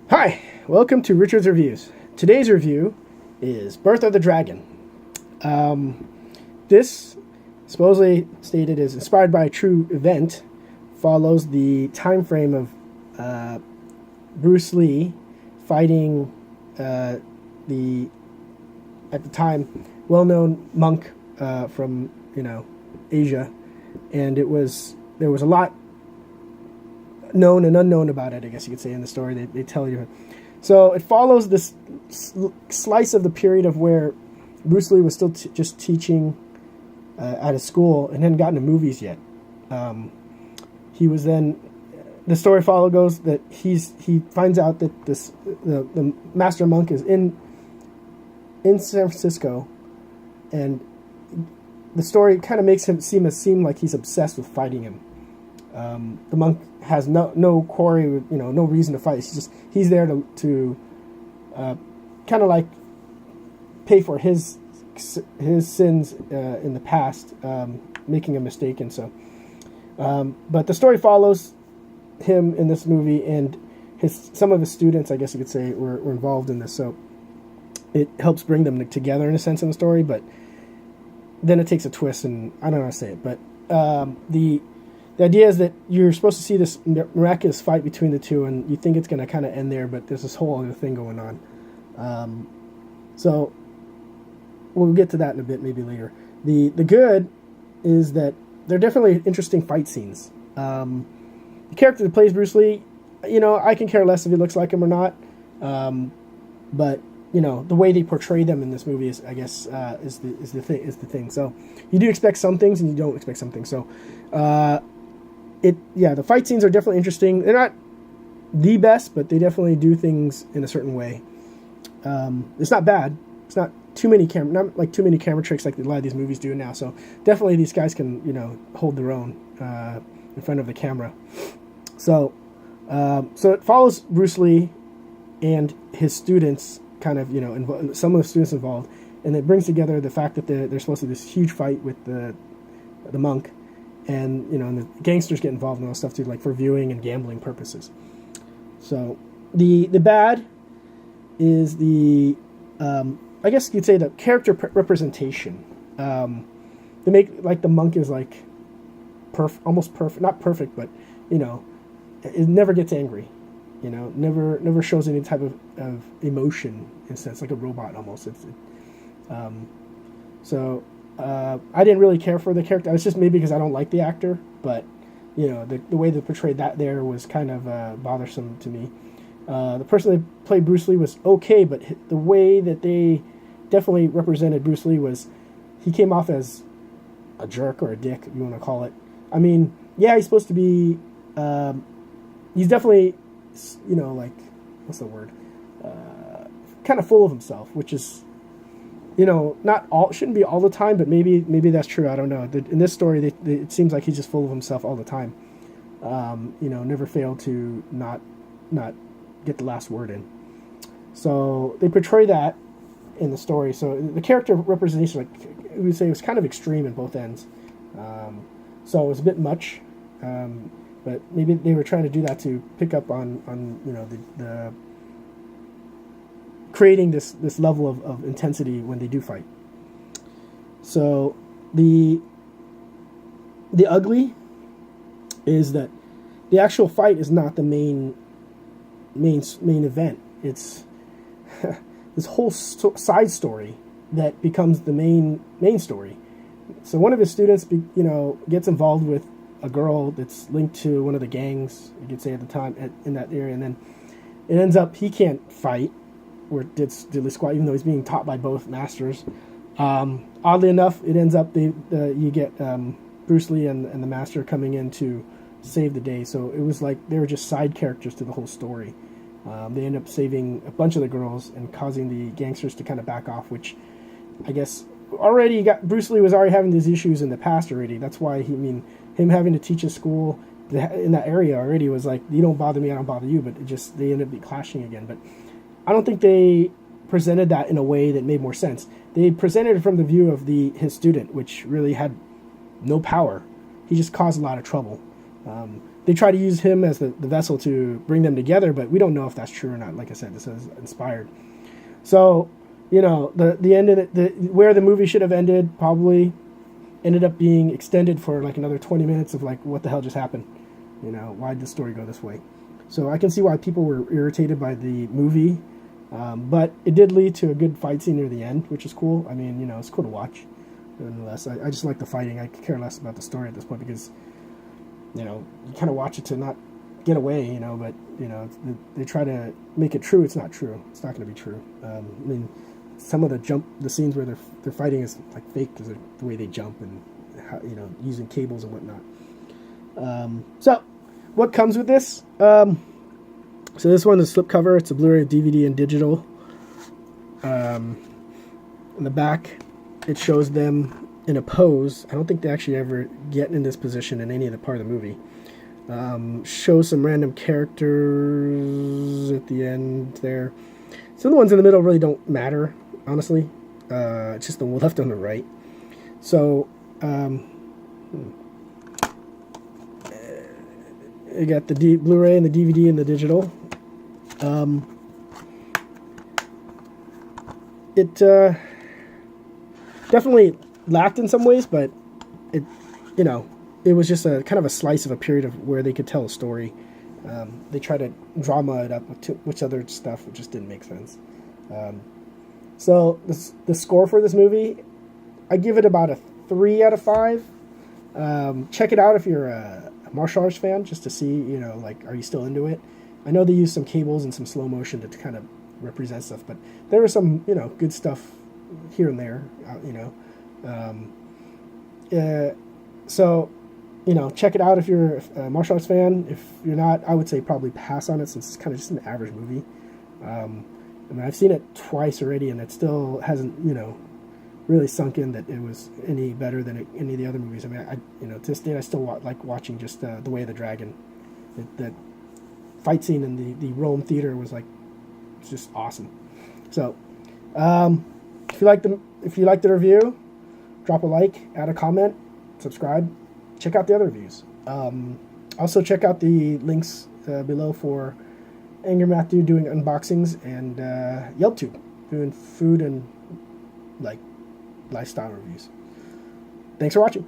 Hi, welcome to Richard's Reviews. Today's review is Birth of the Dragon. This, supposedly stated, is inspired by a true event, follows the time frame of Bruce Lee fighting the, at the time, well-known monk from, Asia, and there was a lot known and unknown about it, I guess you could say, in the story. They tell you. So it follows this slice of the period of where Bruce Lee was still just teaching at a school and hadn't gotten to movies yet. He was then, the story goes that he finds out that the master monk is in San Francisco, and the story kind of makes him seem like he's obsessed with fighting him. The monk has no quarry, no reason to fight. He's there to kind of like pay for his sins in the past, making a mistake, and so. But the story follows him in this movie, and some of his students, I guess you could say, were involved in this. So it helps bring them together in a sense in the story. But then it takes a twist, and I don't know how to say it, but the idea is that you're supposed to see this miraculous fight between the two, and you think it's going to kind of end there, but there's this whole other thing going on. So we'll get to that in a bit, maybe later. The good is that they're definitely interesting fight scenes. The character that plays Bruce Lee, I can care less if he looks like him or not. But the way they portray them in this movie is, I guess, is the thing. So you do expect some things, and you don't expect some things. So. The fight scenes are definitely interesting. They're not the best, but they definitely do things in a certain way. It's not bad. It's not too many camera tricks like a lot of these movies do now. So definitely these guys can hold their own in front of the camera. So it follows Bruce Lee and his students, kind of some of the students involved, and it brings together the fact that they're supposed to have this huge fight with the monk. And and the gangsters get involved in all stuff too, like for viewing and gambling purposes. So the bad is the I guess you'd say the character representation. They make like the monk is like almost perfect, not perfect, but it never gets angry. Never shows any type of emotion. In a sense, like a robot almost. I didn't really care for the character. It's just maybe because I don't like the actor, but the way they portrayed that there was kind of bothersome to me. The person that played Bruce Lee was okay, but the way that they definitely represented Bruce Lee was he came off as a jerk or a dick, if you want to call it. I mean, yeah, he's supposed to be. He's definitely, like, what's the word? Kind of full of himself, which is. Shouldn't be all the time, but maybe that's true. I don't know. In this story, it seems like he's just full of himself all the time. Never failed to not get the last word in. So they portray that in the story. So the character representation, like we would say, was kind of extreme in both ends. So it was a bit much, but maybe they were trying to do that to pick up on the creating this level of intensity when they do fight. So the ugly is that the actual fight is not the main event. It's this whole side story that becomes the main story. So one of his students gets involved with a girl that's linked to one of the gangs, you could say, at the time in that area, and then it ends up he can't fight or diddly squat, even though he's being taught by both masters. Oddly enough, it ends up you get Bruce Lee and the master coming in to save the day. So it was like they were just side characters to the whole story. They end up saving a bunch of the girls and causing the gangsters to kind of back off, which I guess Bruce Lee was already having these issues in the past already. That's why him having to teach a school in that area already was like, you don't bother me, I don't bother you. But they end up clashing again. But I don't think they presented that in a way that made more sense. They presented it from the view of his student, which really had no power. He just caused a lot of trouble. they try to use him as the vessel to bring them together, but we don't know if that's true or not. Like I said, this is inspired. So, you know, the end of where the movie should have ended probably ended up being extended for like another 20 minutes of like, what the hell just happened? You know, why'd the story go this way? So I can see why people were irritated by the movie, but it did lead to a good fight scene near the end, which is cool. I mean, you know, it's cool to watch. Nonetheless, I just like the fighting. I care less about the story at this point because, you know, you kind of watch it to not get away, you know, but, you know, they try to make it true. It's not true. It's not going to be true. I mean, some of the scenes where they're fighting is like fake because of the way they jump and, how, you know, using cables and whatnot. So, what comes with this? So this one is slipcover. It's a Blu-ray, DVD, and digital. In the back, it shows them in a pose. I don't think they actually ever get in this position in any of the part of the movie. Shows some random characters at the end there. Some of the ones in the middle really don't matter, honestly. It's just the left and the right. So, you got the Blu-ray and the DVD and the digital. It definitely lacked in some ways, but it, you know, it was just a kind of a slice of a period of where they could tell a story. They tried to drama it up with other stuff, which just didn't make sense. So the score for this movie, I give it about a 3 out of 5. Check it out if you're a martial arts fan, just to see, you know, like, are you still into it? I know they use some cables and some slow motion to kind of represent stuff, but there was some, you know, good stuff here and there, you know. So, you know, check it out if you're a martial arts fan. If you're not, I would say probably pass on it since it's kind of just an average movie. I mean, I've seen it twice already, and it still hasn't, you know, really sunk in that it was any better than any of the other movies. I mean, you know, to this day, I still like watching just The Way of the Dragon. That fight scene in the Rome theater was like, it's just awesome. So, if you like the review, drop a like, add a comment, subscribe, check out the other reviews. Also check out the links below for Angry Matthew doing unboxings and YelpTube doing food and like lifestyle reviews. Thanks for watching.